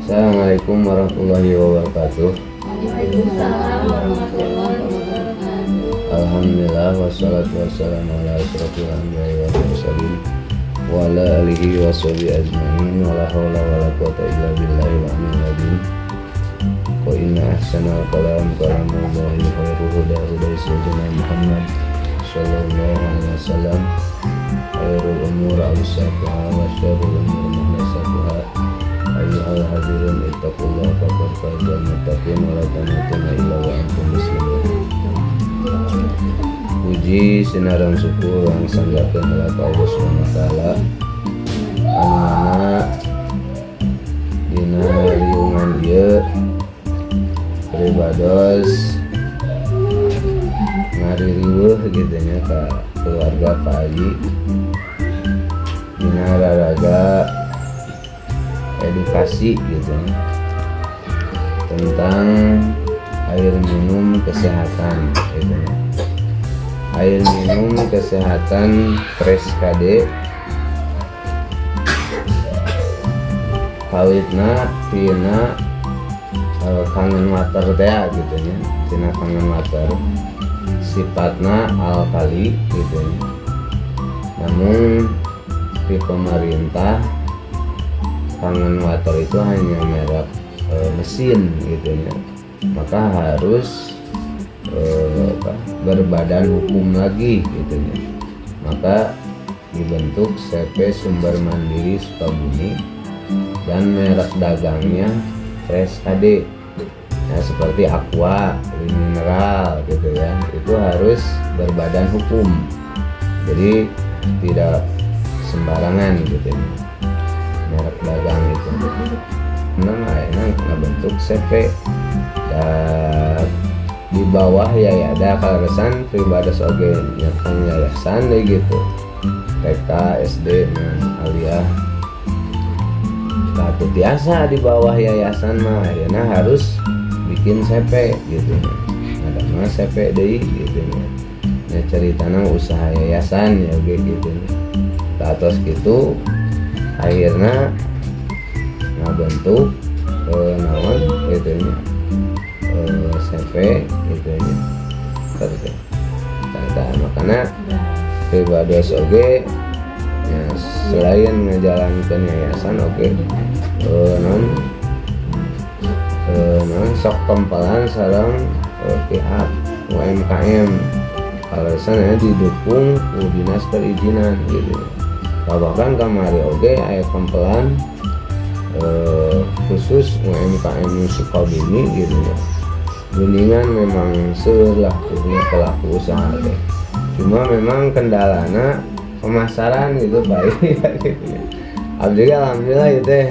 Assalamualaikum warahmatullahi wabarakatuh. Waalaikumsalam warahmatullahi wabarakatuh. Alhamdulillah wassalatu wassalamu ala asyrofil anbiya'i wal mursalin wa ala alihi washabihi ajmain wa la haula wa la quwwata illa billahil aliyyil azim. Wa inna ahsanal kalam kalamullahi khairu huda sayyidina Muhammad sallallahu alaihi wasallam. Khairul umur awsatuha wa syarrul umur muhdatsatuha. Ayyuhal hadirin ittaqullaha faqad fazal muttaqin wa la tamutunna illa wa antum muslimun. Puji sinarang syukur yang sanggapkeun ka Allah Subhanahu wa taala anu mana dina riungan ieu pribados ngaririweuh gitu nya ka keluarga Pak Haji dina raraga edukasi gitu tentang air minum kesehatan gitu. Air minum kesehatan Fresh KD kawitna tina kangen water teh gitu nya, tina kangen water sifatna alkali gitu nya. Namun di pemerintah kangen water itu hanya merek mesin gitu ya, maka harus berbadan hukum lagi gitu ya. Maka dibentuk CP Sumber Mandiri Sukabumi dan merek dagangnya Fresh KD. Nah, seperti Aqua, mineral gitu ya, itu harus berbadan hukum, jadi tidak sembarangan gitu ya. Merek dagang itu enak bentuk CP dan di bawah ya ada kalaresan pribadi oge nyakang yayasan deh gitu, TK SD aliyah batu biasa di bawah yayasan mah ayeuna harus bikin CP gitu ada mah CP deui gitu ya ceritana usaha yayasan ya oge gitu atas gitu akhirnya ngabentuk naon gitu nya CP gitu nya terus makanya pribadi oge ya, selain menjalankan yayasan oke non sok tempelan sareng pihak UMKM alasannya didukung dinas perizinan gitu. Bahkan kamari oge aya tempelan khusus UMKM Sukabumi gitu ya. Gendingan memang seulah punya pelaku usaha deh. Cuma memang kendalana pemasaran gitu baik gitu ya. Abdi alhamdulillah itu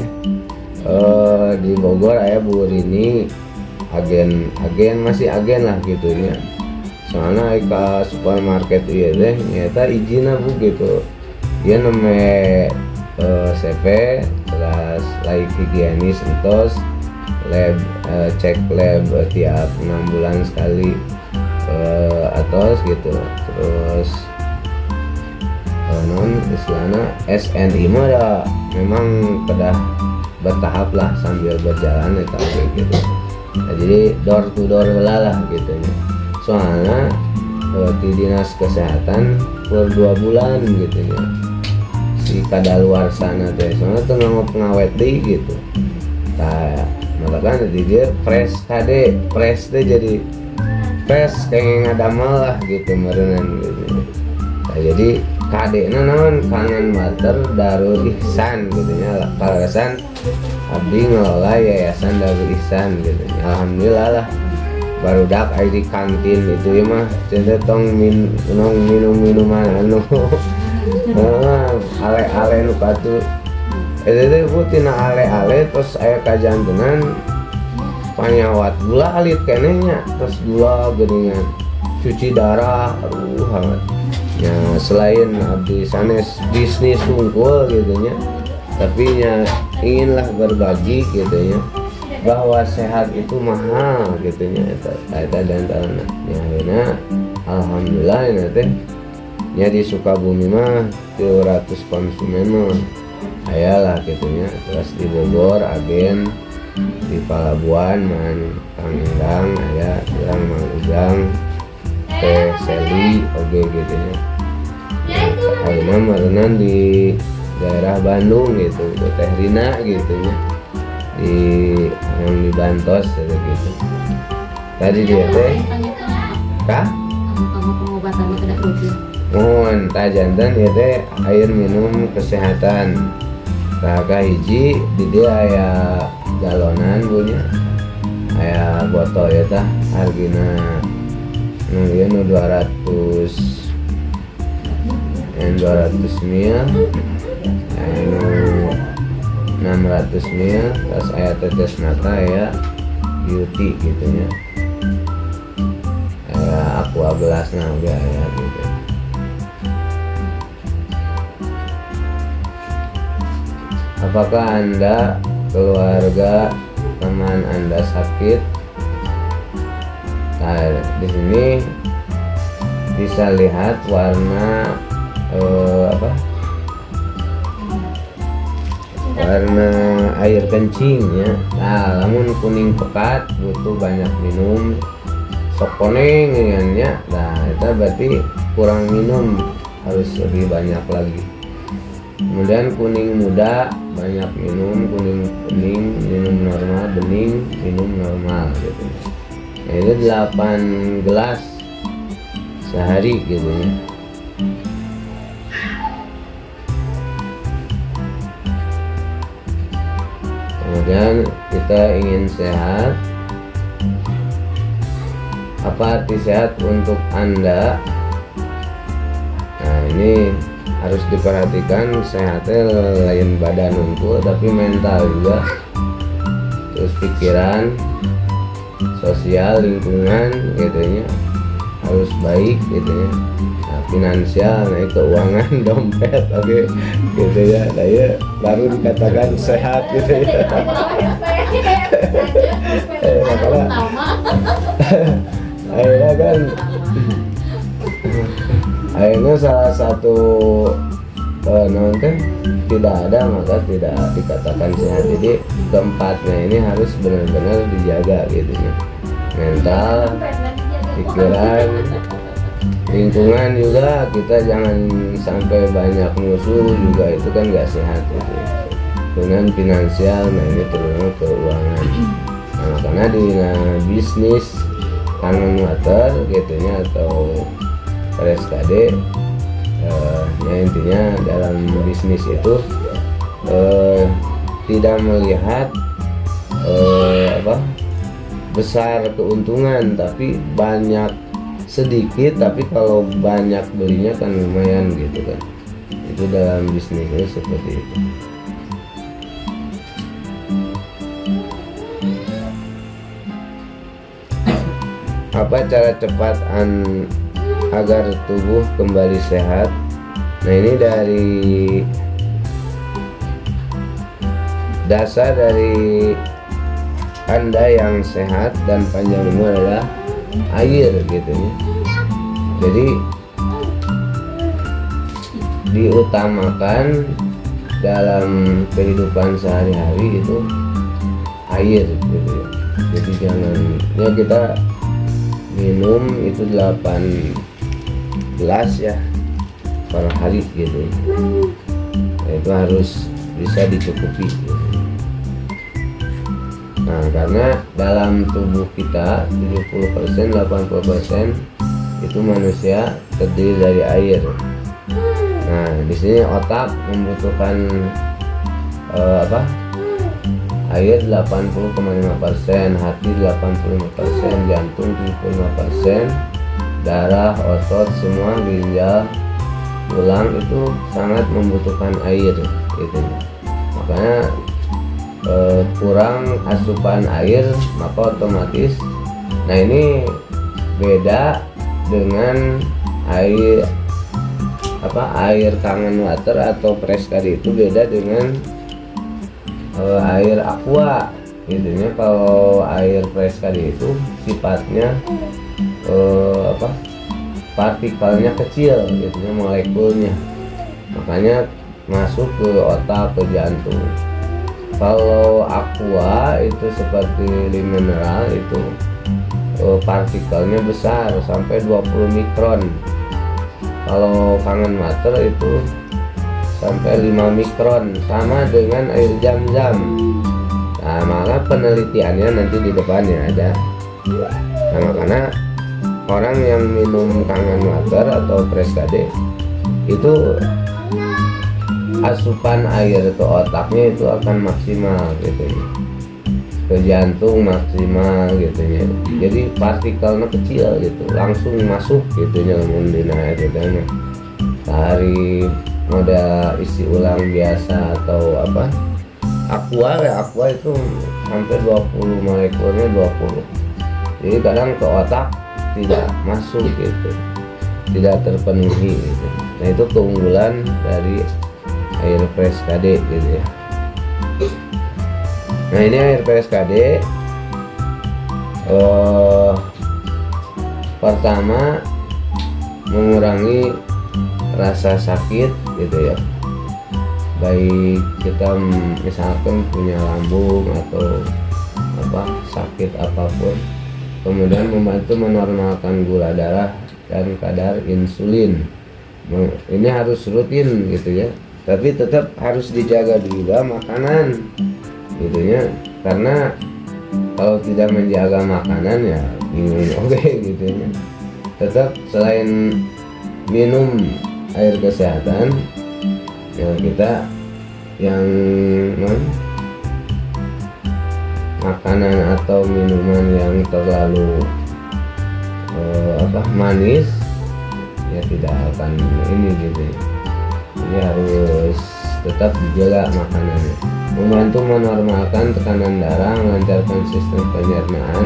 di Bogor aya Bu Rini agen masih agen lah gitu ya. Soalnya ke supermarket ieu teh nyata izina Bu gitu. Dia neme CP terus like higienis entos lab cek lab tiap 6 bulan sekali atos gitu. Terus non istilahnya SNI mah memang pada bertahap lah sambil berjalan itu kayak gitu. Nah, jadi door to door lah gitu ya. Soalnya di dinas kesehatan per 2 bulan gitu ya. Si kadaluar sana teh soalnya tuh ngawet deh gitu. Nah, maka kan di dia Fresh KD, Fresh teh jadi Fresh kayak ngadamel lah gitu merenan gitu. Nah, jadi KD naon kangen water Darul Ihsan gitu nya. Kalasan abdi ngelola yayasan Darul Ihsan gitu nya. Alhamdulillah lah barudak aya di kantin itu ya mah cenah tong minum-minuman anu ale-ale nu patu teh tina ale-ale terus aya kajantenan panyawat gula alit keneh nya terus gula geuningan cuci darah hangat ya. Selain abdi sanes bisnis unggul gitu nya, tapi nya inginlah berbagi gitu ya, bahwa sehat itu mahal gitu nya eta dan tanah ya. Akhirnya alhamdulillah ini teh nya di Sukabumi mah 300 konsumen mah ayalah gitu nya. Terus di Bogor agen di Palabuhan man Kang Endang aya urang Mang Ujang Teh Seli oge gitu nya. Ayeuna merenang di daerah Bandung gitu Teh Rina gitu ya di yang di Bantos gitu. Tadi dia teh kah Kamu pengobatannya kena rutin. mohon tah jantan ya teh air minum kesehatan kakak hiji di dia aya galonan punya aya botol ya tah hargina nu ieu nu 200 yang 200 mil anu 600 mil terus aya tetes mata ya beauty gitu nya aya aqua gelasna oge aya gitu. Apakah Anda, keluarga, teman Anda sakit? Nah, di sini bisa lihat warna warna air kencing ya. Nah, namun kuning pekat butuh banyak minum. Sok koneng ya. Nah, itu berarti kurang minum, harus lebih banyak lagi. Kemudian kuning muda banyak minum, kuning minum normal, bening minum normal gitu. Nah, itu 8 gelas sehari gitu ya. Kemudian kita ingin sehat. Apa arti sehat untuk Anda? Nah, ini harus diperhatikan, sehatnya lain badan unggul tapi mental juga, terus pikiran, sosial, lingkungan gitu ya harus baik gitu ya. Nah, finansial, nah, keuangan, dompet oke gitu ya. Nah, ya baru dikatakan sehat gitu ya. Akhirnya kan akhirnya salah satu nonton tidak ada maka tidak dikatakan sehat. Jadi keempatnya ini harus benar-benar dijaga gitu ya, mental, pikiran, lingkungan juga. Kita jangan sampai banyak musuh juga, itu kan nggak sehat gitu ya. Kemudian finansial, nah ini terutama keuangan. Nah, makanya di bisnis kangen water gitu ya atau RSKD ya intinya dalam bisnis itu tidak melihat besar keuntungan tapi banyak sedikit, tapi kalau banyak belinya kan lumayan gitu kan. Itu dalam bisnisnya seperti itu. Apa cara cepat agar tubuh kembali sehat? Nah, ini dari dasar dari Anda yang sehat dan panjang umur adalah air gitu ya. Jadi diutamakan dalam kehidupan sehari-hari itu air gitu ya. Jadi jangan ya kita minum itu 8 gelas ya per hari gitu. Nah, itu harus bisa dicukupi gitu. Nah, karena dalam tubuh kita 70% 80% itu manusia terdiri dari air. Nah, di sini otak membutuhkan air 80,5%, hati 85%, jantung 75%, darah, otot, semua ginjal, tulang itu sangat membutuhkan air gitu. Makanya kurang asupan air maka otomatis, nah ini beda dengan air kangen water atau Preskadi itu beda dengan air aqua gitu ya. Kalau air Preskadi itu sifatnya partikelnya kecil gitu ya, molekulnya, makanya masuk ke otak, ke jantung. Kalau aqua itu seperti mineral itu partikelnya besar sampai 20 mikron. Kalau kangen water itu sampai 5 mikron, sama dengan air zam-zam. Nah, maka penelitiannya nanti di depannya ada. Nah, makanya orang yang minum kangen water atau Preskade itu asupan air ke otaknya itu akan maksimal gitu ya, ke jantung maksimal gitu ya. Jadi partikelnya kecil gitu, langsung masuk gitu ya mendina gitu ya. Sehari moda isi ulang biasa atau apa aqua itu sampai 20 molekulnya 20. Jadi kadang ke otak tidak masuk gitu, tidak terpenuhi gitu. Nah, itu keunggulan dari air Preskade gitu ya. Nah, ini air Preskade pertama mengurangi rasa sakit gitu ya, baik kita misalkan punya lambung atau apa sakit apapun. Kemudian membantu menormalkan gula darah dan kadar insulin. Ini harus rutin gitu ya, tapi tetap harus dijaga juga makanan gitu ya, karena kalau tidak menjaga makanan ya bingung oke gitu ya. Tetap selain minum air kesehatan ya, kita yang makanan atau minuman yang terlalu manis ya tidak akan ini gitu ya. Jadi harus tetap dijaga makanannya, membantu menormalkan tekanan darah, melancarkan sistem pencernaan,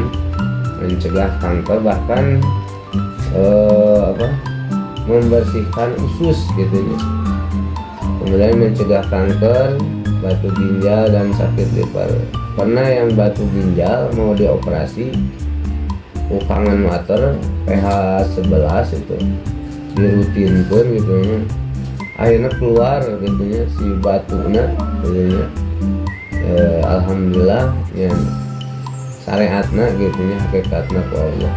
mencegah kanker, bahkan membersihkan usus gitu ya. Kemudian mencegah kanker, batu ginjal dan sakit liver. Pernah yang batu ginjal mau dioperasi, kangen water pH 11 itu dirutinkan gitu ya, akhirnya keluar gitu ya si batunya gitu ya. Alhamdulillah ya, syariatna gitu ya, hakikatna ke Allah.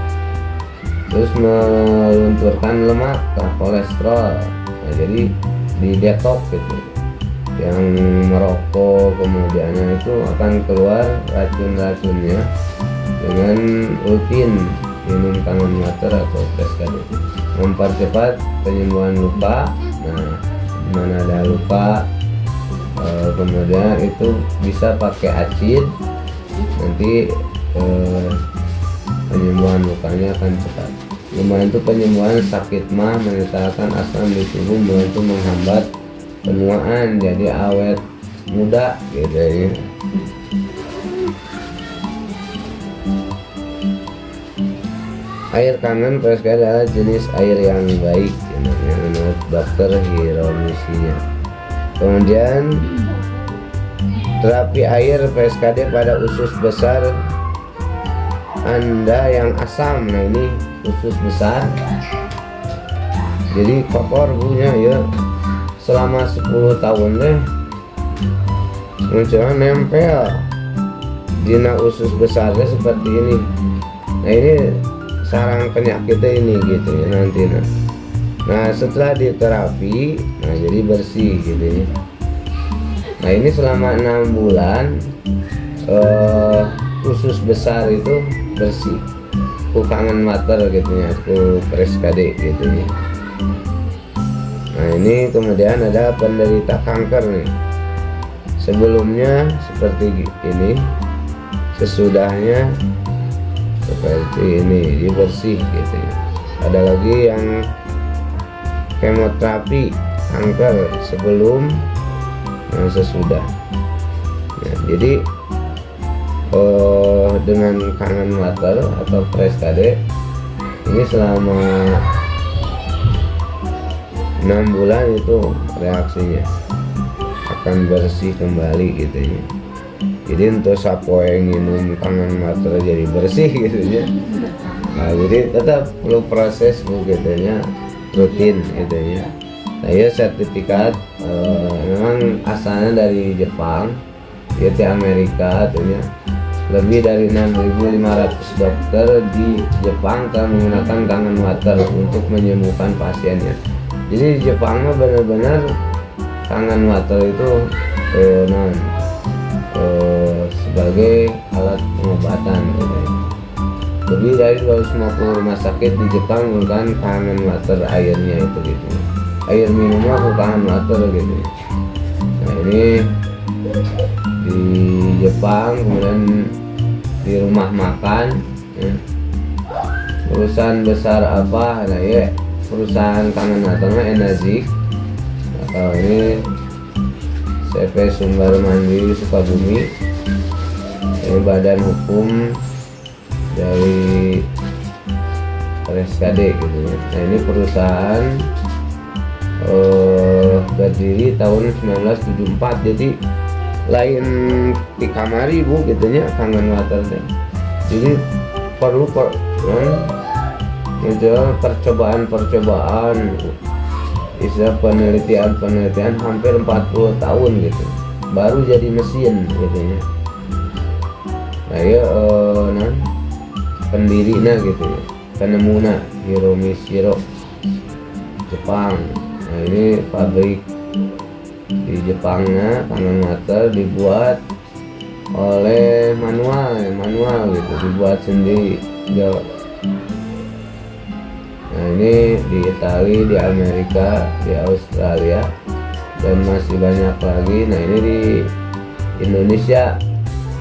Terus melunturkan lemak, kolesterol. Nah, jadi di detox gitu. Yang merokok kemudiannya itu akan keluar racun-racunnya dengan rutin minum kangen water atau Preskade. Mempercepat penyembuhan luka. Nah, mana ada luka kemudian itu bisa pakai acid, nanti penyembuhan lukanya akan cepat. Membantu penyembuhan sakit mah, meningkatkan asam di tubuh, membantu menghambat penuaan jadi awet muda gitu ya. Air kangen Preskade adalah jenis air yang baik menurut dokter Hiromisinya. Kemudian terapi air Preskade pada usus besar Anda yang asam. Nah, ini usus besar jadi kotor punya ya, selama 10 tahun deh munculnya nempel dina usus besarnya seperti ini. Nah, ini sarang penyakitnya ini gitu ya nanti. Nah, setelah diterapi, nah jadi bersih gitu ya. Nah, ini selama 6 bulan usus besar itu bersih. Kangen water gitu ya, Preskade gitu ya. Nah, ini kemudian ada penderita kanker nih. Sebelumnya seperti ini, sesudahnya seperti ini, dia bersih gitu ya. Ada lagi yang kemoterapi kanker sebelum dan sesudah. Nah, jadi dengan kangen water atau Preskade ini selama 6 bulan itu reaksinya akan bersih kembali gitu ya. Jadi untuk sapo yang minum kangen water jadi bersih gitu ya. Nah, jadi tetap perlu proses begitu ya, rutin gitu ya. Saya sertifikat memang asalnya dari Jepang, ya di Amerika artinya lebih dari 6.500 dokter di Jepang telah menggunakan kangen water untuk menyembuhkan pasiennya. Jadi di Jepang mah benar-benar kangen water itu sebagai alat pengobatan gitu. Lebih dari 250 rumah sakit di Jepang menggunakan kangen water airnya itu gitu. Air minumnya kangen water gitu. Nah ini di Jepang, kemudian di rumah makan ya. Perusahaan besar apa? Nah ya perusahaan kangen waternya Enazik atau ini CV Sumber Mandiri Sukabumi. Ini badan hukum dari RSKD gitu ya. Nah ini perusahaan berdiri tahun 1974, jadi lain di kamari bu gitunya kangen water deh. Jadi perlu percobaan istilah penelitian hampir 40 tahun gitu baru jadi mesin gitu ya. Nah ya pendirinya gitu ya, penemuna Hiromi Shiro Jepang. Nah ini pabrik di Jepangnya kangen water dibuat oleh manual gitu, dibuat sendiri. Nah ini di Italia, di Amerika, di Australia, dan masih banyak lagi. Nah ini di Indonesia.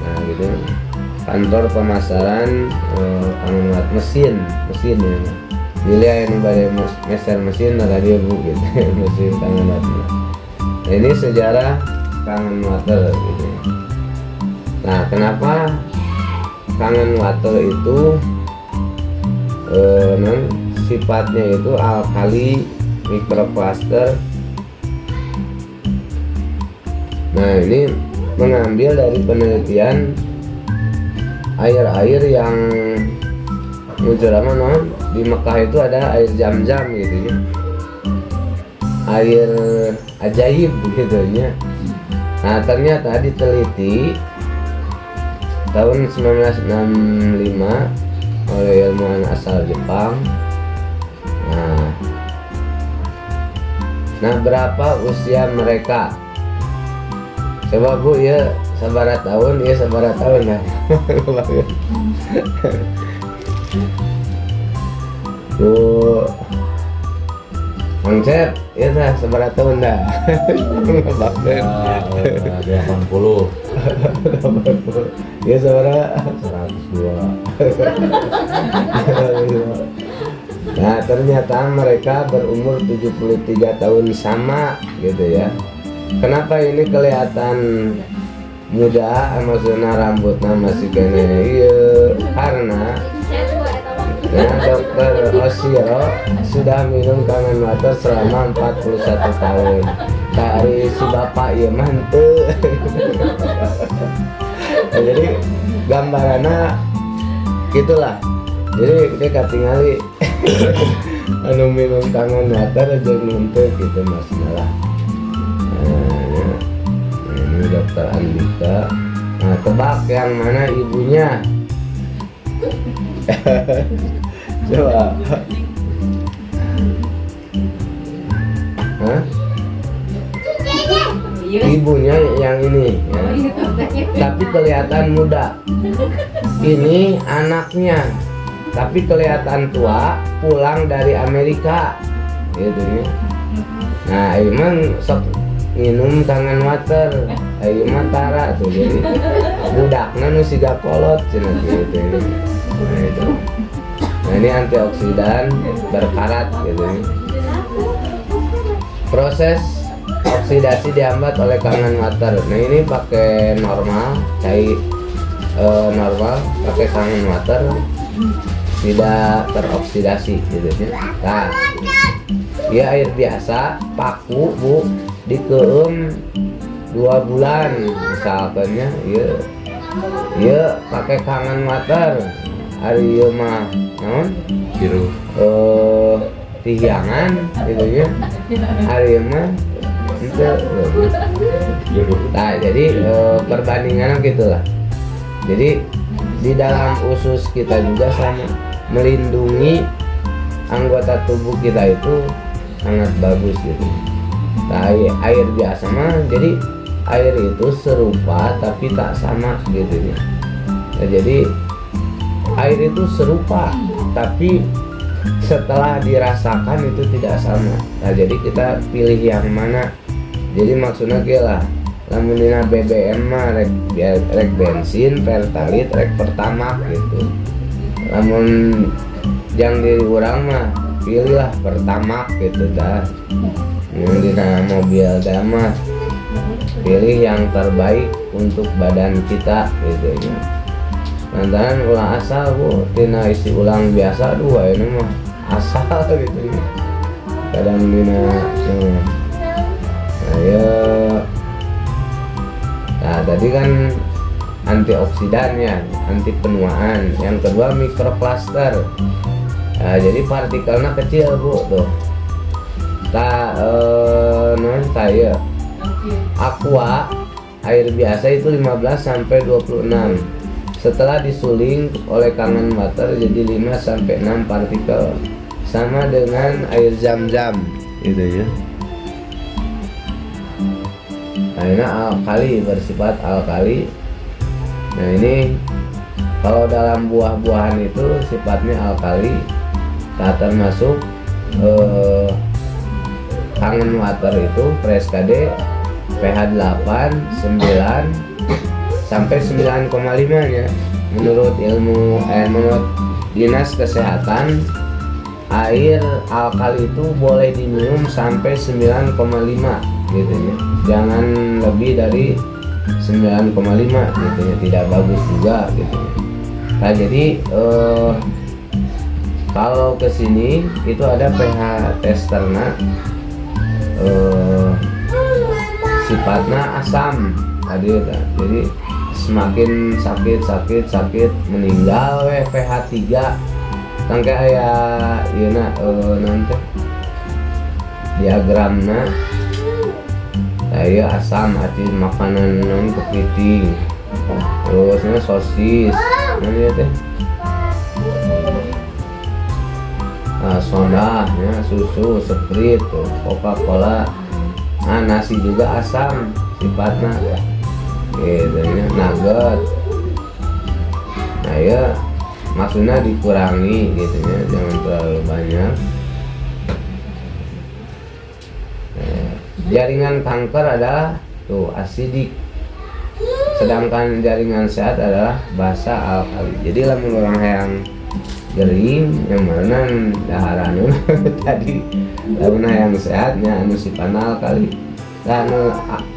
Nah gitu kantor pemasaran kangen water mesin ya. Bila yang pada mesin nah dia bu gitu mesin kangen water. Nah, ini sejarah kangen water gitu. Nah kenapa kangen water itu sifatnya itu alkali mikroplaster. Nah ini mengambil dari penelitian air-air yang muncul di Mekah itu ada air Zam-Zam gitu ya, air ajaib gitu ya. Nah ternyata diteliti tahun 1965 oleh ilmuwan asal Jepang. Nah berapa usia mereka? Coba bu ya, sabaraha tahun ya. Bu Mang Cep, ya dah sabaraha tahun dah. 80. Ya sabaraha? 102. Nah ternyata mereka berumur 73 tahun sama gitu ya. Kenapa ini kelihatan muda, maksudnya rambutnya masih kene? Iya karena dokter Oshiro sudah minum kangen water selama 41 tahun. Dari si bapak ya mantep. Nah, jadi gambarannya gitulah. Jadi dia katingali anu minum kangen water aja nuntut gitu masalah. Nah, ini dokter Andika. Nah tebak yang mana ibunya? Coba. Hah? Ibunya yang ini ya. Tapi kelihatan muda. Ini anaknya, tapi kelihatan tua, pulang dari Amerika gitu ya. Nah emang sok minum kangen water ayo mantara tuh, jadi budakna nu siga kolot cenah gitu ya. Nah itu. Nah ini antioksidan berkarat gitu ya. Proses oksidasi dihambat oleh kangen water. Nah ini pakai normal, normal pakai kangen water tidak teroksidasi gitu ya. Nah dia air biasa paku bu dikeum 2 bulan misalkannya ya pakai kangen water hari ieu mah naon Biru. tihiangan gitu ya hari ieu mah Nah jadi perbandingan gitulah. Jadi di dalam usus kita juga sama, melindungi anggota tubuh kita itu sangat bagus gitu. Nah, air biasa mah jadi air itu serupa tapi tak sama gitu ya. Nah, jadi air itu serupa tapi setelah dirasakan itu tidak sama. Nah jadi kita pilih yang mana. Jadi maksudnya gila, lamun dina BBM mah rek bensin, pertalite, rek pertamax gitu. Lamun yang di urang mah pilihlah pertamax gitu dah. Yang dina mobil dah mah pilih yang terbaik untuk badan kita gitu ya. Lantaran ulang asal bu, tina isi ulang biasa dua ini mah asal gitu ya. Kadang dina nah tadi kan antioksidannya, anti penuaan. Yang kedua mikroplaster. Nah, jadi partikelnya kecil bu tuh. Kayak aqua air biasa itu 15 sampai 26. Setelah disuling oleh kangen water jadi 5 sampai 6 partikel. Sama dengan air zam-zam gitu ya. Airnya alkali, bersifat alkali. Nah ini kalau dalam buah-buahan itu sifatnya alkali, tak termasuk kangen water itu fresh KD pH 8, 9 sampai 9,5 ya. Menurut menurut Dinas Kesehatan, air alkali itu boleh diminum sampai 9,5 gitu ya. Jangan lebih dari 9,5 gitu ya, tidak bagus juga gitu ya. Nah jadi kalau kesini itu ada pH testernya, sifatnya asam tadi ya. Jadi semakin sakit meninggal pH 3 tangke aya ieu nanti diagramna. Saya asam hati makanan non kepiting, terusnya sosis, nanti teh, soda, ya, susu, Sprite, Coca-Cola, nasi juga asam sifatnya, gitu ya, nugget. Nah ya maksudnya dikurangi gitu ya, jangan terlalu banyak. Jaringan kanker adalah tuh asidik, sedangkan jaringan sehat adalah basa alkali. Jadi lamun orang yang gering yang mana daharan tadi, lamun yang sehatnya anu sifatna alkali. Lah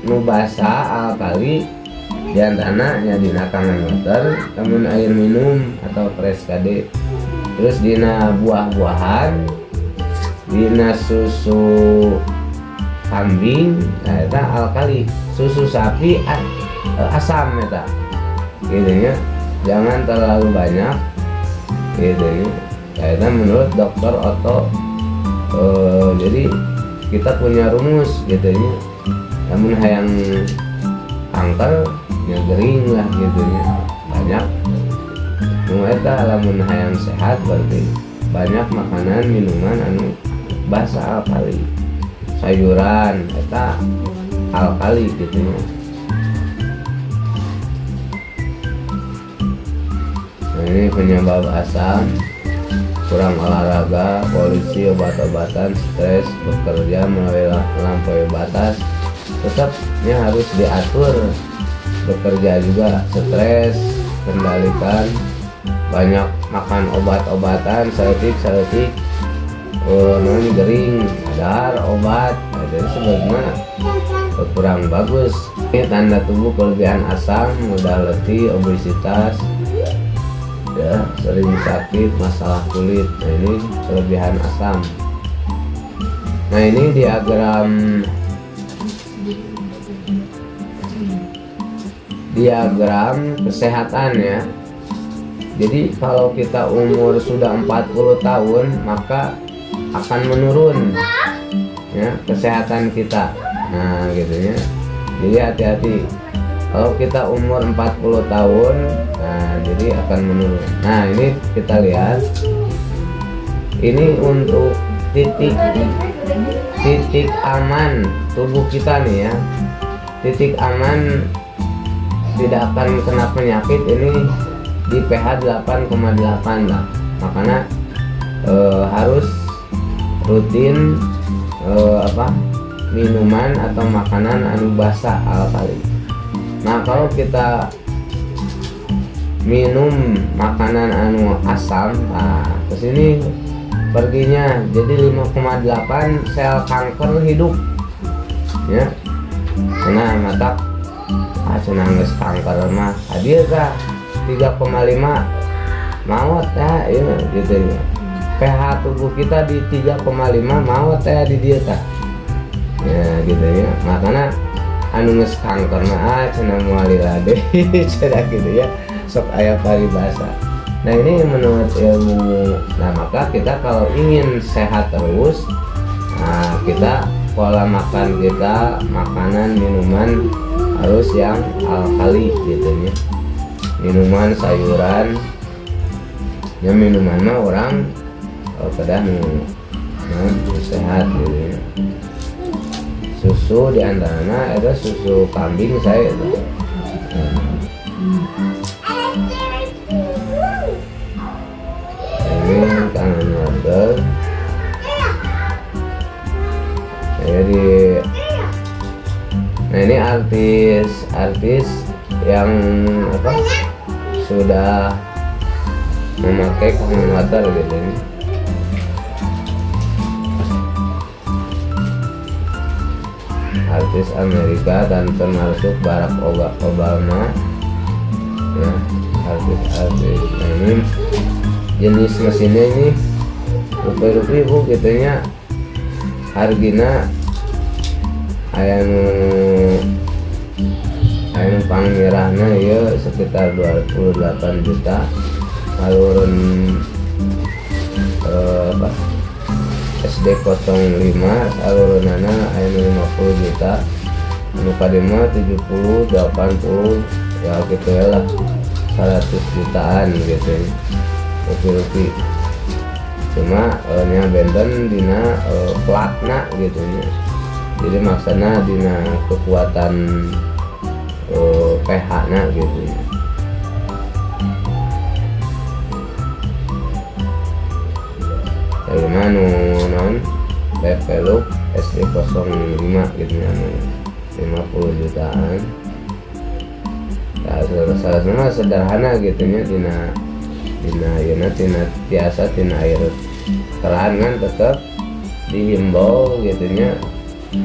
nu basa alkali diantaranya dina kangen water, lamun air minum atau fresh KD. Terus dina buah-buahan, dina susu kambing, nah itu alkali. Susu sapi asam eta gitu ya, jangan terlalu banyak gitu ya. Nah, itu menurut dokter Otto. Jadi kita punya rumus gitu ya, namun yang kanker ya gering lah gitu ya, banyak eta. Lamun yang sehat berarti banyak makanan minuman anu basa alkali, sayuran eta alkali gitu ya. Nah, ini penyebab asam: kurang olahraga, polusi, obat-obatan, stres, bekerja melampaui batas. Tetapnya harus diatur, bekerja juga stres, kendalikan, banyak makan obat-obatan, seletik ini gering, dar obat. Nah, jadi sebenarnya kurang bagus. Ini tanda tubuh kelebihan asam, mudah letih, obesitas, ya, sering sakit, masalah kulit. Nah ini kelebihan asam. Nah ini diagram kesehatan ya. Jadi kalau kita umur sudah 40 tahun maka akan menurun ya kesehatan kita. Nah gitu ya, jadi hati-hati kalau kita umur 40 tahun, nah jadi akan menurun. Nah ini kita lihat, ini untuk titik aman tubuh kita nih ya, titik aman tidak akan kena penyakit ini di pH 8,8 lah. Makanya harus rutin minuman atau makanan anu basa alkali. Nah kalau kita minum makanan anu asam, nah kesini perginya jadi 5,8 sel kanker hidup ya. Nah mata cenah geus kanker mah hadir kah 3,5 maut ya, ya gitu ya. pH tubuh kita di 3,5 maut ya di dieu tah. Ya gitu ya. Makanya anu geus kanker mah cenah moal lade cenah gitu ya. Sok aya paribasa. Nah ini menurut ilmu. Nah maka kita kalau ingin sehat terus, nah kita pola makan kita, makanan minuman harus yang alkali gitu ya. Minuman sayuran ya, minuman mah orang kedah sehat gitu ya. Susu diantaranya ada susu kambing saya itu. Ini kangen wortel. Jadi nah ini artis yang sudah memakai kangen wortel gitu ini. Artis Amerika dan termasuk Barack Obama ya, artis. Nah ini jenis mesinnya ini rupi-rupi bu gitunya, hargina anu pangmirahna ya sekitar 28 juta. Alurun SD 05 alurunana anu 50 juta, anu kadima 70 80 ya gitu ya lah, 100 jutaan gitu ya, rupi-rupi. Cuma nya benten dina platna gitu ya, jadi maksudnya dina kekuatan pH na gitu ya. Saya non Pepeluk SD 05 gitu ya, 50 jutaan. Salah sederhana gitu ya, tina biasa tina air keran kan tetap dihimbau gitu ya,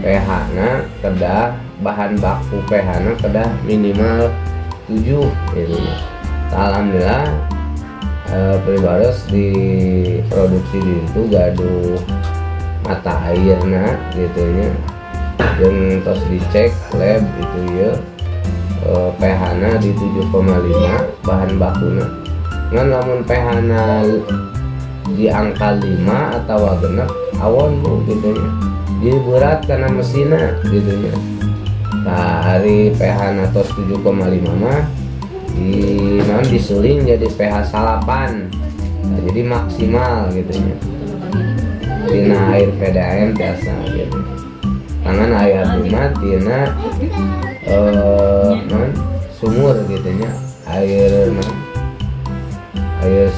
pH na kedah bahan baku pH na kedah minimal 7 gitu ya. Alhamdulillah peribaros diproduksi di itu gaduh mata airna gitu ya, jeung tos dicek lab itu ya, pH na di 7,5 bahan bakuna. Ngan lamun pH na di angka 5 atau genep awon bu gitu ya, jadi berat karena mesinnya gitu ya. Nah hari pH na tos 7,5 mah disuling jadi pH salapan, nah, jadi maksimal gitu ya. Tina air PDAM biasa gitu. Tangan air lima tina sumur gitu ya, air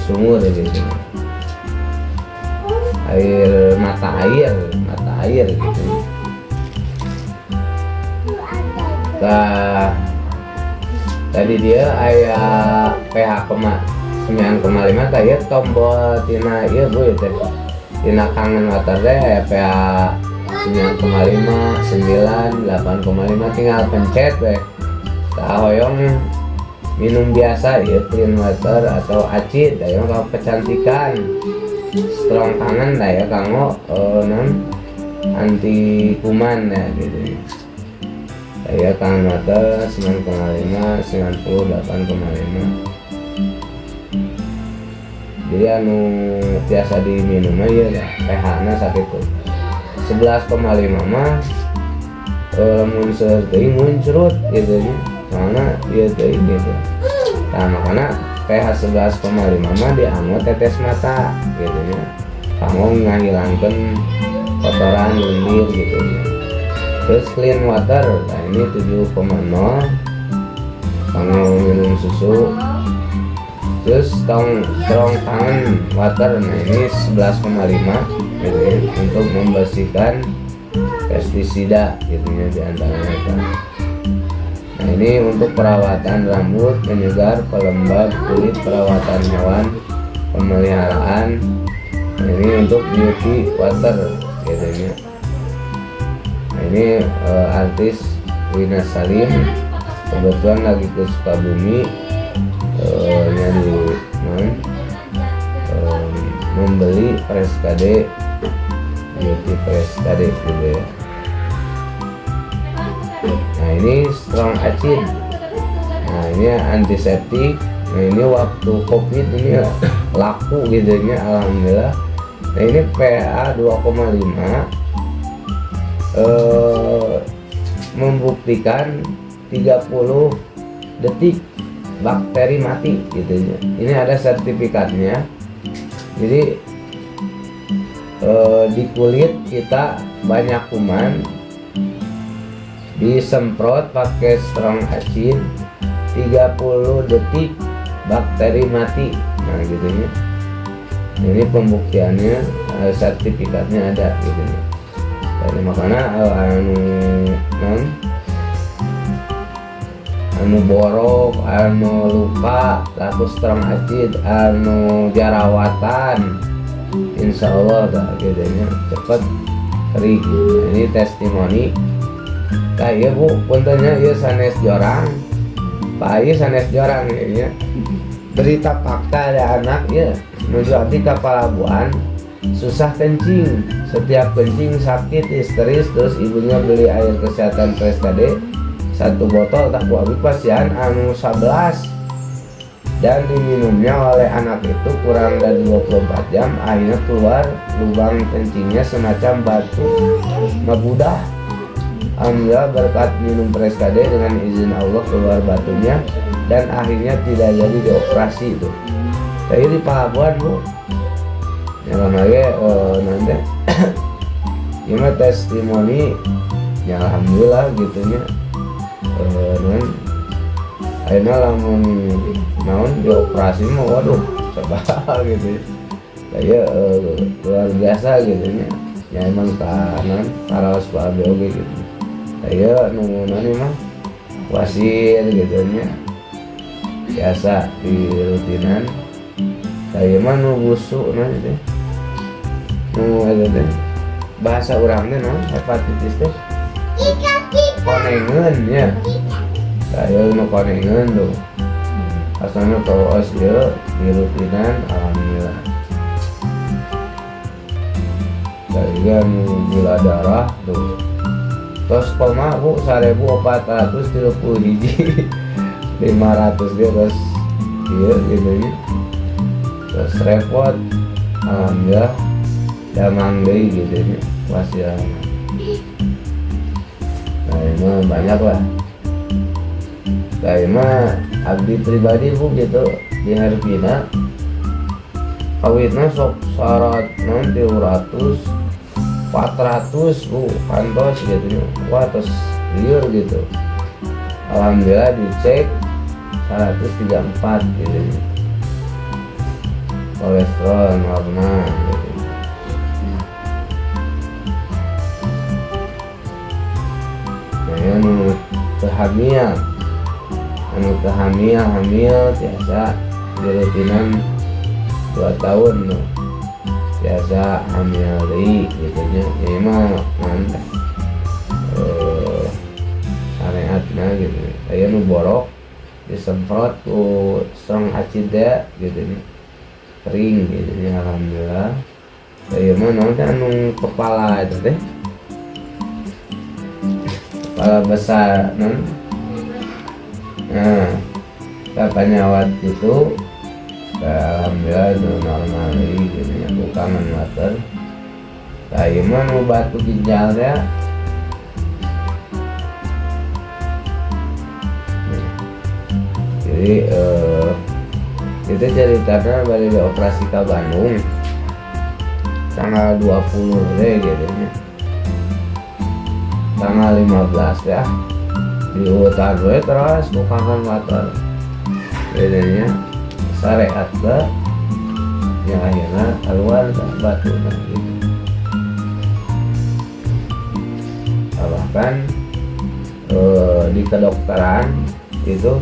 sumur gitu ya. Air mata air gitu. Nah, tadi dia aya pH 9,5 tadi tombol tina ieu bu teh. Tina kangen water teh aya pH 9,5, 9, 8,5 tinggal pencet we. Tah hoyong minum biasa ya, clean water atau acid aya kalau kecantikan. Strong kangen da ya kanggo anti kuman ya gitu. Saya kangen water 9,5, 90, 8,5. Jadi anu biasa diminum ya pH na sakitu 11,5 mah lamun seueur teuing muncrut gitu nya. Soalna ieu teuing gitu. Nah, makanya pH 11,5 mah dianggo tetes mata gitu nya. Kanggo ngahilangkeun kotoran lendir gitu nya. Terus clean water, nah ini 7,0 kanggo minum susu. Terus strong tangan water, nah ini 11,5 gitu ya, untuk membersihkan pestisida gitu ya diantaranya kan. Nah ini untuk perawatan rambut, penyegar, pelembab kulit, perawatan hewan, pemeliharaan. Nah, ini untuk beauty water gitu ya. Nah ini artis Wina Salim kebetulan lagi ke Sukabumi nyari membeli Preskade beauty Preskade gitu ya. Nah ini strong acid, nah ini antiseptik. Nah ini waktu COVID ini laku gitu ya, alhamdulillah. Nah ini pH 2,5 membuktikan 30 detik bakteri mati gitu ya. Ini ada sertifikatnya. Jadi di kulit kita banyak kuman, disemprot pakai strong acid 30 detik bakteri mati. Nah gitu ya. Ini pembuktiannya, sertifikatnya ada gitu ya. Jadi makanya anu borok, anu luka, laku strong acid, anu jarawatan, insya Allah dah gedenya cepet kering. Nah, ini testimoni. Kayak bu, puntennya ya sanes jorang, Pak Ayi sanes jorang ya. Berita fakta ada anak ya menuju arti kapal Labuan susah kencing, setiap kencing sakit histeris, terus ibunya beli air kesehatan Preskade 1 botol tak buat pasian anu 11 dan diminumnya oleh anak itu kurang dari 24 jam akhirnya keluar lubang kencingnya semacam batu ngebudah. Alhamdulillah berkat minum Preskade dengan izin Allah keluar batunya dan akhirnya tidak jadi dioperasi itu. Saya di Palabuhan bu yang lagi nanti gimana testimoni ya alhamdulillah gitunya. Akhirnya lamun naon dioperasi mah waduh coba gitu ya. Luar biasa gitu ya emang kanan karaos Pak ABOG gitu. Saya nunggunan mah wasir gitu nya biasa di rutinan. Saya mah nu busuk nanti teh bahasa urangnya hepatitis teh konengan ya. Saya nu konengan tuh asalnya kawas ya di rutinan alhamdulillah. Saya nu gula darah tuh tos koma bu 1430 hiji 500 dia terus iya gitu ya. Terus repot alhamdulillah damang deui gitu ya wasilah. Nah emang banyak lah. Kayak mah abdi pribadi bu gitu di Herpina kawitna sok syarat nanti 400 bu kantos gitu. Wah terus liur gitu. Alhamdulillah dicek 134 gitu. Kolesterol normal gitu. Nah anu hamil biasa di rutinan 2 tahun tuh. Biasa hamil deui gitu nya. Ya mah mantap. Syariatna gitu. Aya nu borok disemprot ku strong acid gitu nya. Kering gitu nya alhamdulillah. Aya mah naon teh anu kepala itu teh. Kepala besar non. Nah, penyawat itu alhamdulillah itu normal gitu ya, bukan water. Kayak mah nu batu ginjalnya jadi itu ceritanya balik di operasi ke Bandung tanggal 20 deh gitu nya. Tanggal 15 ya di hutan gue terus bukangan motor bedanya syariat ke yang akhirnya keluar batu gitu. Bahkan di kedokteran itu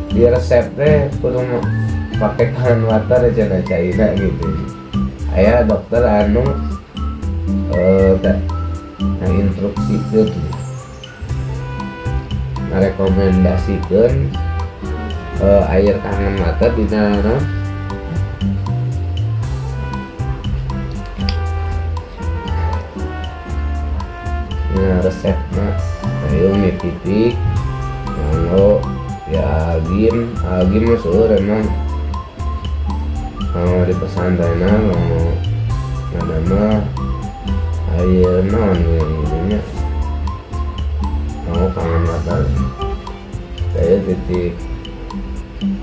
di resepnya kudu pakai kanan water aja China gitu. Aya dokter anu instruksi gitu merekomendasikan air kangen water di dalam resepnya ayo titik kalau ya algim masuk emang kalau di pesantren mau nama air non yang ininya mau kangen mata saya titik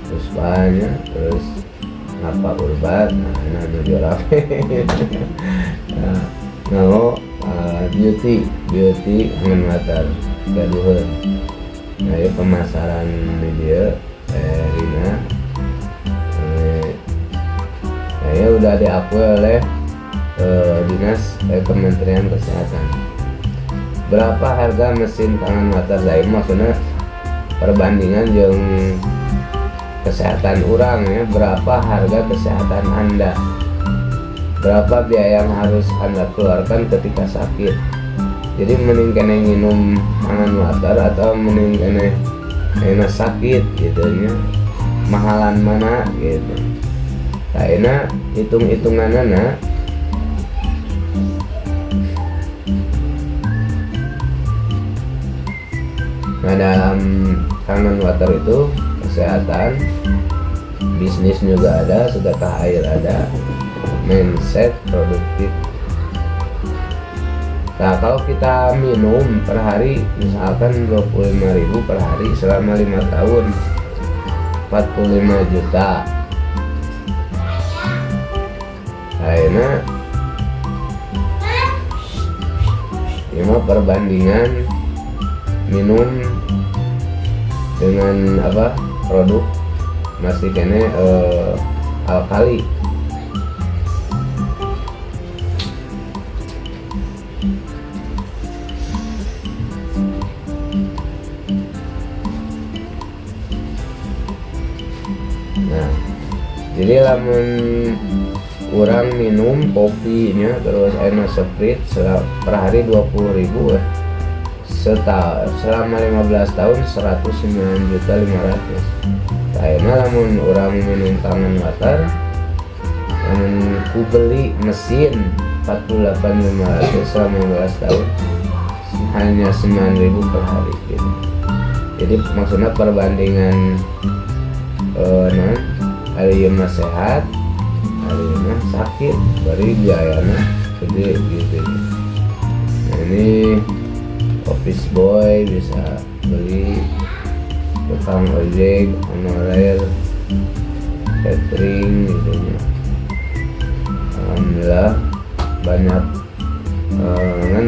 terus banyak terus apa urbat nah jual apa mau beauty kangen mata kedua nah ya pemasaran media Rina saya udah diakui oleh dinas Kementerian Kesehatan. Berapa harga mesin kangen mata lain maksudnya perbandingan yang kesehatan orang ya, berapa harga kesehatan Anda, berapa biaya yang harus Anda keluarkan ketika sakit. Jadi mending kena minum kangen water atau mending kena sakit gitu nya, mahalan mana gitu. Kayaknya hitung-hitungannya nah dalam kangen water itu kesehatan, bisnis juga ada, sedekah air ada, mindset produktif. Nah kalau kita minum per hari misalkan 25.000 per hari selama 5 tahun 45 juta. Akhirnya ini perbandingan minum dengan apa produk masih kene alkali. Nah jadi lamun kurang minum kopinya terus enak sprite per hari 20.000 ya. Selama 15 tahun 109.500.000. Kayaknya lamun orang minum kangen water lamun ku beli mesin 48.500 selama 15 tahun hanya 9.000 per hari gitu. Jadi maksudnya perbandingan hari mah sehat hari mah sakit bari biayanya gede gitu. Nah ini office boy bisa beli, tukang ojek, honorer, catering gitu ya. Alhamdulillah banyak kan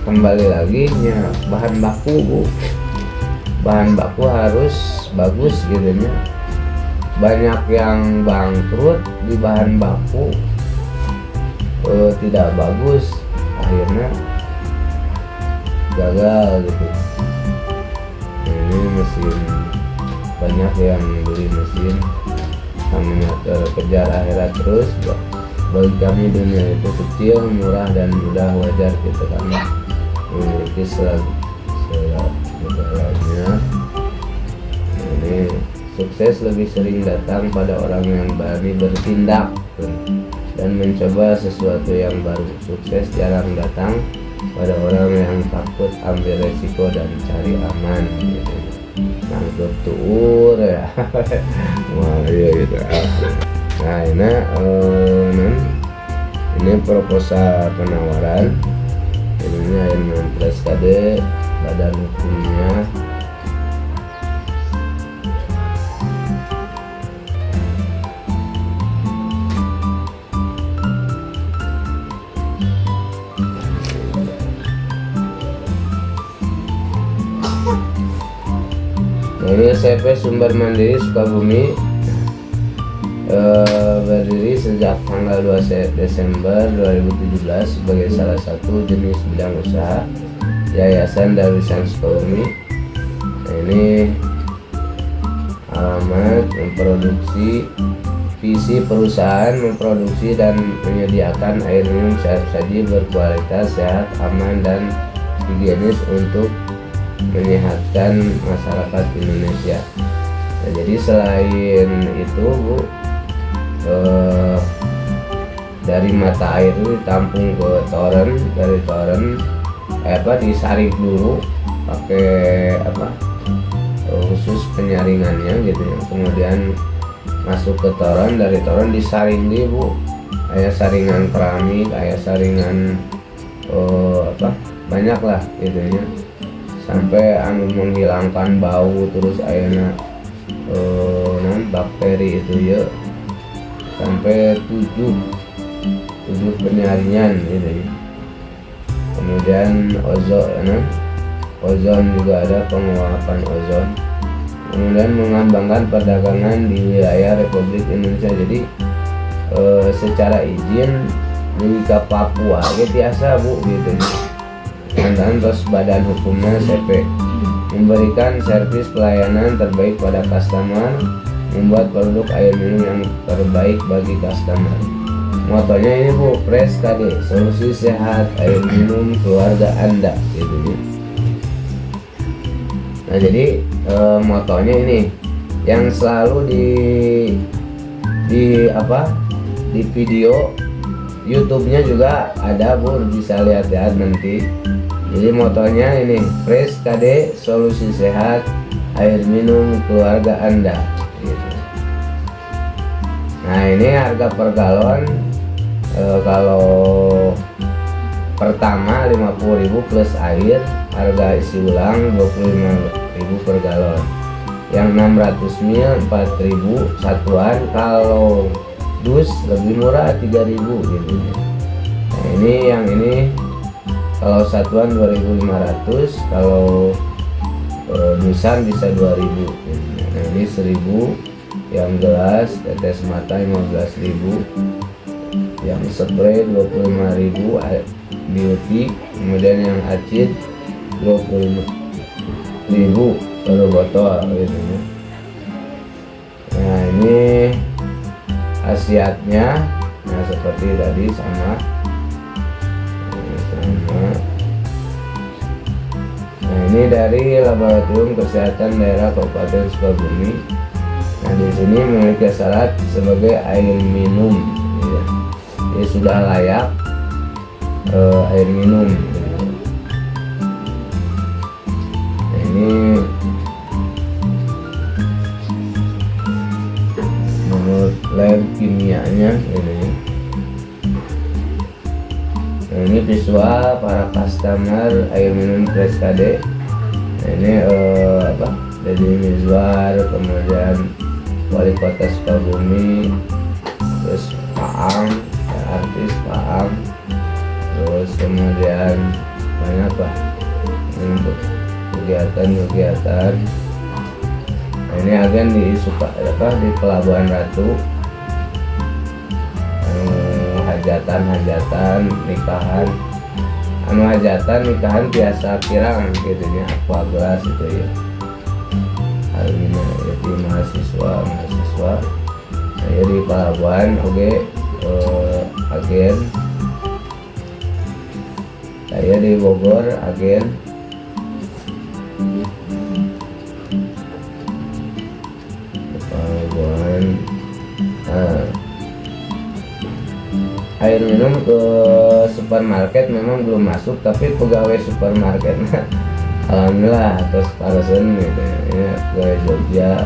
kembali lagi nya bahan baku harus bagus gitu nya. Banyak yang bangkrut di bahan baku tidak bagus akhirnya gagal gitu. Nah, ini mesin banyak yang beli mesin kami kejar akhirat terus. Bagi kami dunia itu kecil, murah dan mudah, wajar kita kan memiliki segalanya. Ini sukses lebih sering datang pada orang yang berani bertindak dan mencoba sesuatu yang baru. Sukses jarang datang pada orang yang takut ambil resiko dan cari aman gitu. Nangkep tuur ya. Wah iya gitu. Nah ini Ini proposal penawaran. Ini air minum Fresh KD, badan hukumnya. Nah, ini SCP Sumber Mandiri Sukabumi, berdiri sejak tanggal 2 Desember 2017 sebagai salah satu jenis bidang usaha Yayasan Darwissalam Sukabumi. Nah, ini alamat memproduksi, visi perusahaan memproduksi dan menyediakan air minum siap saji berkualitas, sehat, aman, dan higienis untuk menyehatkan masyarakat Indonesia. Nah, jadi selain itu Bu, dari mata air itu ditampung ke toren, dari toren disaring dulu pakai khusus penyaringannya gitu ya, kemudian masuk ke toren, dari toren disaring di Bu, kayak saringan keramik, kayak saringan banyak lah gitu ya, sampai menghilangkan bau, terus airnya bakteri itu ya, sampai 7 penyaringan gitu ya. Kemudian ozon juga ada, penguapan ozon. Kemudian mengembangkan perdagangan di wilayah Republik Indonesia. Jadi secara izin di Papua gitu biasa Bu gitu. Dan terus badan hukumnya CP memberikan servis pelayanan terbaik pada customer, membuat produk air minum yang terbaik bagi customer. Motonya ini Bu, Fresh KD, solusi sehat air minum keluarga Anda gitu ya. Nah, jadi motonya ini yang selalu di video YouTube-nya juga ada Bu, bisa lihat-lihat nanti. Jadi motonya ini, Fresh KD, solusi sehat air minum keluarga Anda gitu. Nah, ini harga per galon, kalau pertama 50.000 plus air, harga isi ulang 25.000 per galon. Yang 600 ml 4.000 satuan, kalau dus lebih murah 3.000 gitu. Nah, yang ini kalau satuan 2.500, kalau dusan bisa 2.000 gitu. Nah, ini 1.000 yang gelas, tetes mata 15.000, yang spray 25.000 beauty, kemudian yang acid 25.000 per botol gitu ya. Nah, ini khasiatnya, nah seperti tadi sama. Nah, ini dari Laboratorium Kesehatan Daerah Kabupaten Sukabumi. Nah, di sini memiliki syarat sebagai air minum ya. Ini sudah layak air minum. Nah, ini menurut lab kimianya ini. Nah, ini visual para customer air minum Fresh KD. Nah, ini Deddy Mizwar, kemudian Wali Kota Sukabumi, terus Paam, artis Paam, terus kemudian banyak lah untuk kegiatan-kegiatan. Nah, ini agen di Pelabuhan Ratu, hajatan nikahan, nikahan biasa kirang gitu ya, aqua gelas itu ya, halnya jadi mahasiswa. Nah, ya di Pelabuhan agen, saya di Bogor agen. Pelabuhan air minum ke supermarket memang belum masuk, tapi pegawai supermarket alhamdulillah atas parasen gitu ya, pegawai Jogja.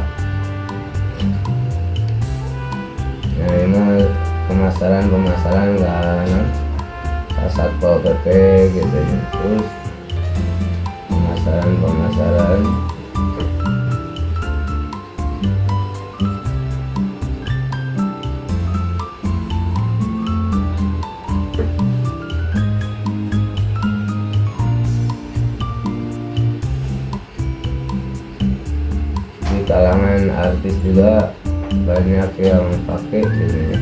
Nah, ini pemasaran kan Satpol PP gitu ya. Terus pemasaran di kalangan artis juga banyak yang pakai gitu ya.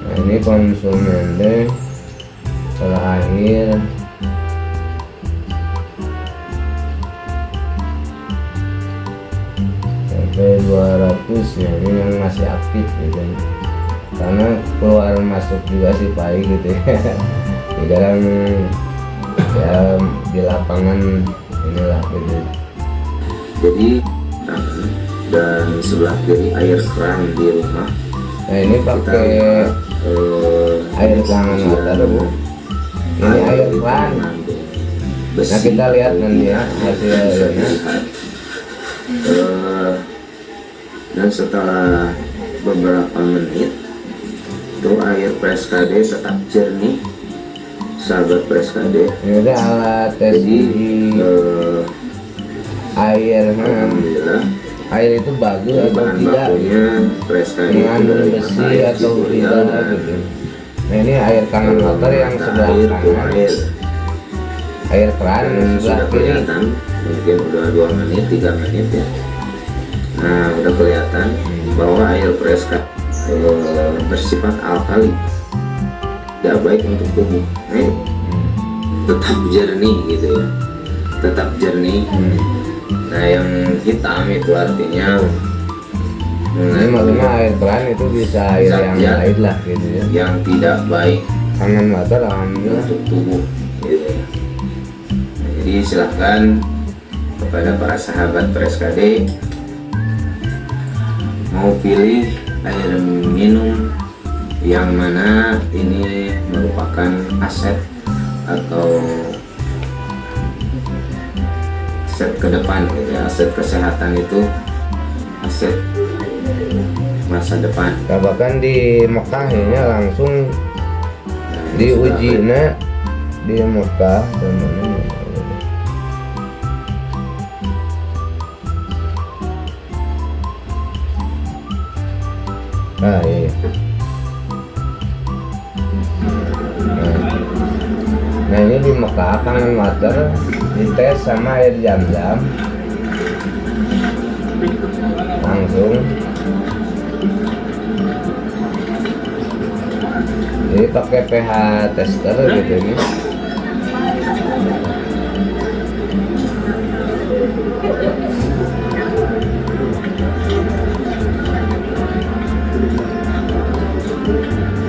Nah, ini konsumen deh terakhir sampai 200 ya, ini yang masih aktif gitu ya. Karena keluar masuk juga sih Pai gitu ya. Di dalam ya di lapangan inilah gitu. Jadi dan sebelah kiri air keran di rumah. Nah ini pakai air tangan water Bu. Ini air keran. Nah kita lihat nanti ya hasilnya. Dan setelah beberapa menit itu air Press KD tetap jernih, sahabat Press KD. Ini udah alat tes gigi air. Alhamdulillah Air itu bagus atau bahan tidak bakunya Press KD mengandung dari besi air atau tutorial tidak dan gitu. Nah ini air tangan water yang sebelah air kanan, air keran yang dan sebelah sudah kiri. kelihatan mungkin udah 2 menit 3 menit ya. Nah udah kelihatan bahwa air Press KD bersifat alkali, tidak baik untuk tubuh. Tetap jernih gitu ya, tetap jernih. Nah yang hitam itu artinya Ini maksudnya air keran itu bisa air yang zat-zat lain lah gitu ya. yang tidak baik Tangan water alhamdulillah. untuk tubuh gitu ya. Nah, jadi silahkan kepada para sahabat Press KD mau pilih air minum yang mana ini merupakan aset atau aset ke depan gitu ya. Aset kesehatan itu aset masa depan. Nah, bahkan di Mekah ini langsung diuji di Mekah teman-teman. Nah, iya. Nah ini di Mekah tangan water dites sama air jam-jam langsung. Jadi pakai pH tester gitu ini.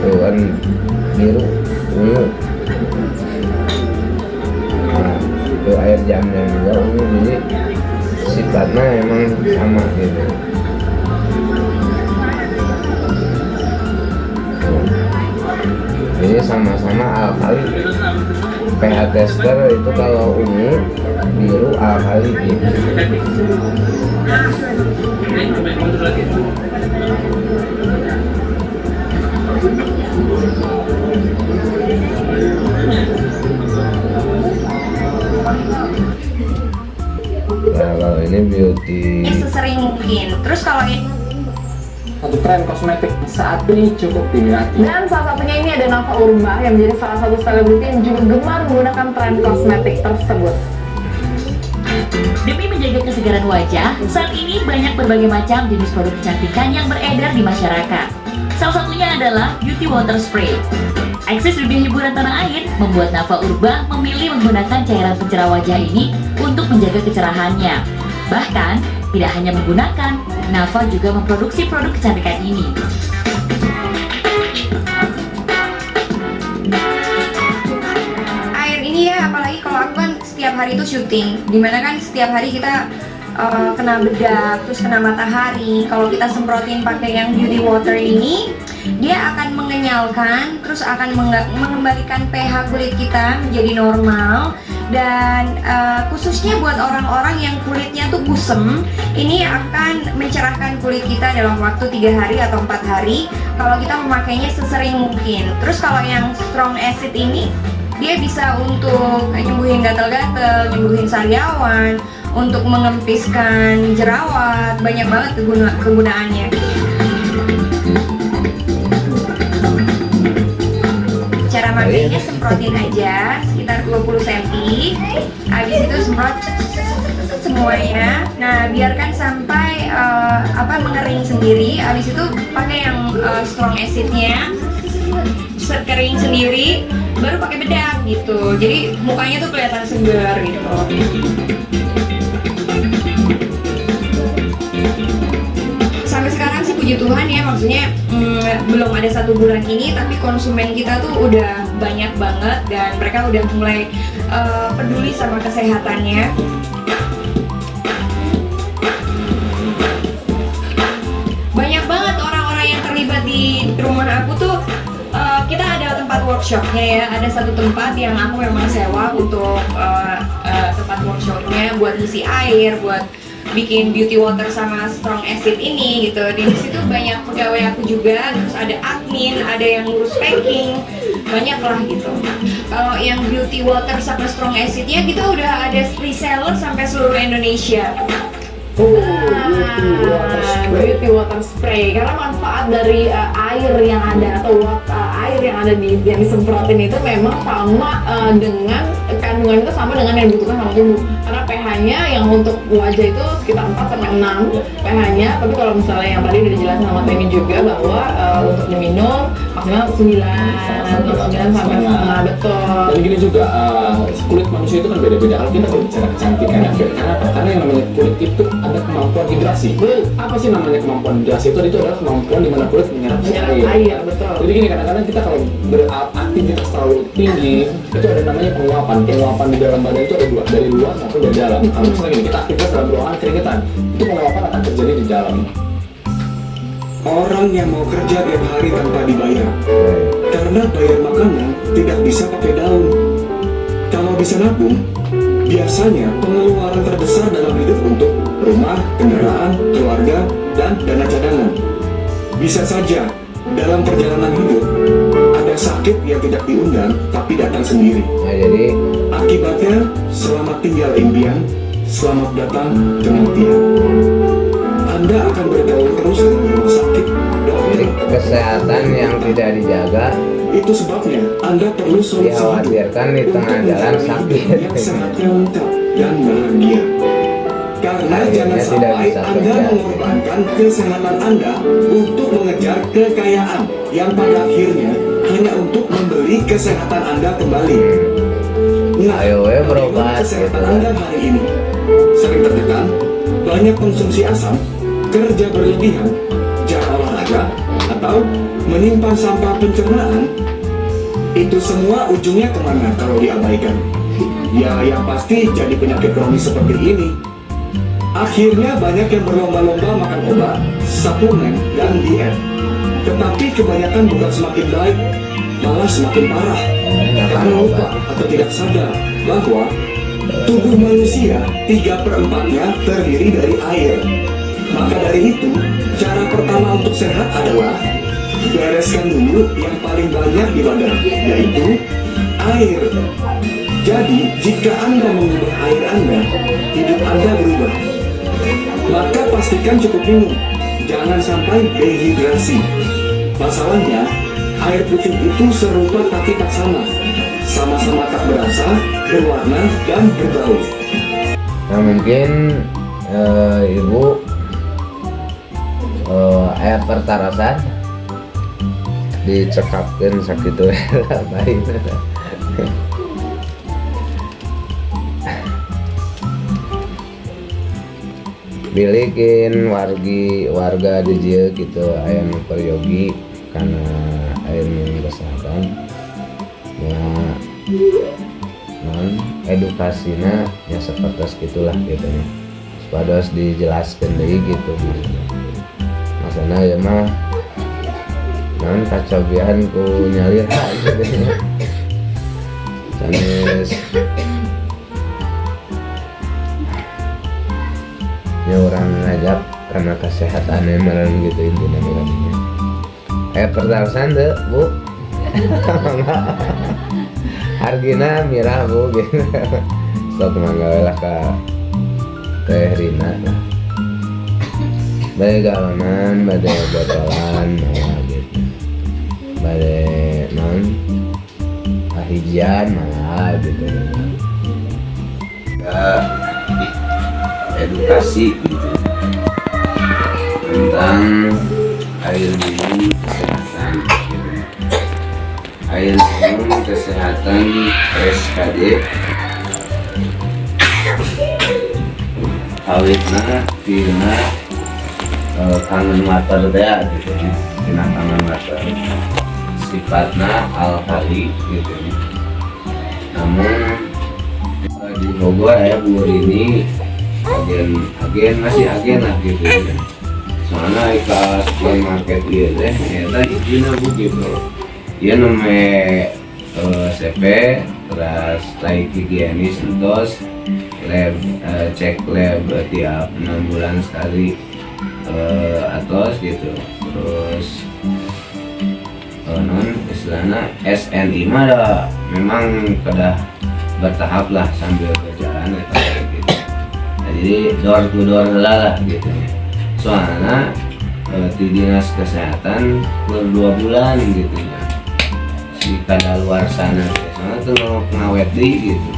Tuh kan biru, ungu. Nah, itu air jamnya juga ungu, jadi sifatnya emang sama gitu. Jadi sama-sama alkali. pH tester itu kalau ungu, biru, alkali gitu. Nah kalau ini beauty sesering mungkin. Terus kalau ini Satu tren kosmetik saat ini cukup diminati. Dan salah satunya ini ada Nova Urba yang menjadi salah satu selebriti yang juga gemar menggunakan tren kosmetik tersebut. Demi menjaga kesegaran wajah, saat ini banyak berbagai macam jenis produk kecantikan yang beredar di masyarakat. Salah satunya adalah Beauty Water Spray. Eksis dunia hiburan tanah air membuat Nova Urba memilih menggunakan cairan pencerah wajah ini untuk menjaga kecerahannya. Bahkan, tidak hanya menggunakan, Nova juga memproduksi produk kecantikan ini. air ini ya, apalagi kalau aku kan setiap hari itu syuting, dimana kan setiap hari kita kena bedak, terus kena matahari. Kalau kita semprotin pakai yang beauty water ini, dia akan mengenyalkan, terus akan mengembalikan pH kulit kita menjadi normal, dan khususnya buat orang-orang yang kulitnya tuh kusem, ini akan mencerahkan kulit kita dalam waktu 3 hari atau 4 hari kalau kita memakainya sesering mungkin. Terus kalau yang strong acid ini dia bisa untuk nyembuhin gatal-gatal, nyembuhin sariawan, untuk mengempiskan jerawat, banyak banget kegunaannya. Cara makainya semprotin aja sekitar 20 cm, habis itu semprot semuanya. Nah, biarkan sampai mengering sendiri. Habis itu pakai yang strong acidnya, kering sendiri, baru pakai bedak gitu. Jadi mukanya tuh kelihatan segar gitu. Sampai sekarang sih puji Tuhan ya, maksudnya belum ada 1 bulan ini, tapi konsumen kita tuh udah banyak banget dan mereka udah mulai peduli sama kesehatannya. Banyak banget orang-orang yang terlibat di rumah aku tuh. Kita ada tempat workshopnya ya, ada satu tempat yang aku memang sewa untuk tempat workshopnya buat ngisi air, buat bikin beauty water sama strong acid ini gitu. Di situ banyak pegawai aku juga, terus ada admin, ada yang ngurus packing, banyak lah gitu. Kalau yang beauty water sama strong acidnya kita udah ada reseller sampai seluruh Indonesia. Beauty water spray, karena manfaat dari air yang ada atau air yang ada yang disemprotin itu memang sama dengan kandungan itu sama dengan yang dibutuhkan sama tubuh. Karena pH-nya yang untuk wajah itu sekitar 4-6 pH-nya, tapi kalau misalnya yang tadi udah dijelasin sama Temi juga bahwa untuk diminum maksimal 9 sampai setengah, betul. Dan gini juga, kulit manusia itu kan beda-beda. Kalau kita bicara kecantikan, karena apa? Karena yang namanya kulit itu ada kemampuan hidrasi. Apa sih namanya kemampuan hidrasi? Itu adalah kemampuan di mana kulit menyerap air. Betul. Jadi gini, kadang-kadang kita kalau beraktivitas terlalu tinggi, itu ada namanya penguapan. Penguapan di dalam badan itu ada 2, dari luar maupun dari dalam. Kalau misalnya gini, kita aktivitas dalam ruangan keringetan, itu penguapan akan terjadi di dalam. Orang yang mau kerja tiap hari tanpa dibayar, karena bayar makanan tidak bisa pakai daun. Kalau bisa nabung, biasanya pengeluaran terbesar dalam hidup untuk rumah, kendaraan, keluarga, dan dana cadangan. Bisa saja dalam perjalanan hidup ada sakit yang tidak diundang tapi datang sendiri. Nah, jadi Akibatnya selamat tinggal impian, selamat datang kematian. Anda akan bergaul terus dengan rumah sakit, dokter, kesehatan yang tidak dijaga itu sebabnya Anda perlu solusi hidup dikhawatirkan di tengah untuk jalan menjalani sakit. hidup yang sehatnya lengkap dan bahagia. Karena Akhirnya jangan tidak sampai bisa Anda kerja. mengorbankan kesehatan Anda untuk mengejar kekayaan yang pada akhirnya hanya untuk membeli kesehatan Anda kembali. Nah, Ayo, berobat bagaimana kesehatan gitu. Anda hari ini? Sering tertekan, banyak konsumsi asam, kerja berlebihan, jarang olahraga, atau menyimpan sampah pencernaan? Itu semua ujungnya kemana kalau diabaikan? Ya, yang pasti jadi penyakit kronis seperti ini. Akhirnya banyak yang berlomba-lomba makan obat, suplemen, dan diet. Tetapi kebanyakan bukan semakin baik, malah semakin parah. Karena lupa atau tidak sadar bahwa tubuh manusia 3/4-nya terdiri dari air. Maka dari itu, cara pertama untuk sehat adalah bereskan dulu yang paling banyak di badan, yaitu air. Jadi, jika Anda mengubah air Anda, hidup Anda berubah. Maka pastikan cukup minum, jangan sampai dehidrasi. Masalahnya, air putih itu serupa tapi tak sama. Sama-sama tak berasa, berwarna, dan berbau. Nah, mungkin ibu ayat pertarasan dicekapkan sakitu baik. Bilikin warga di dieu gitu aya nu peryogi karena air minum kesehatan ya non edukasinya ya seperti gitulah gitu ya supaya harus dijelaskan deui gitu maksudnya ya mah non kacobian ku nyalir gitu ya sanes ya orang ngajak karena kesehatannya meren gitu intinya bilangnya. Pertarasan deh bu. Hargina mirah bu gitu. Sok mangga lah ke Teh Rina lah. Bade galonan, bade botolan malah gitu. Bade non hijian malah gitu. Ya, edukasi gitu tentang air minum kesehatan gitu. Air minum kesehatan SKD awitna tina kangen water teh gitu ya, tina kangen water sifatna alkali gitu ya. Namun di Bogor ya Bu ini agen masih agen lah gitu ya. Soalnya ke supermarket dia teh ternyata izina Bu gitu. Dia namanya CP terus laik higienis terus lab cek lab tiap 6 bulan sekali atos gitu. Terus non istilahnya SNI mah memang pada bertahap lah sambil berjalan gitu. Nah, jadi door to door lah gitu. Soalnya di dinas kesehatan per 2 bulan gitu ya. Si kada luar sana soalnya tuh ngawet di gitu.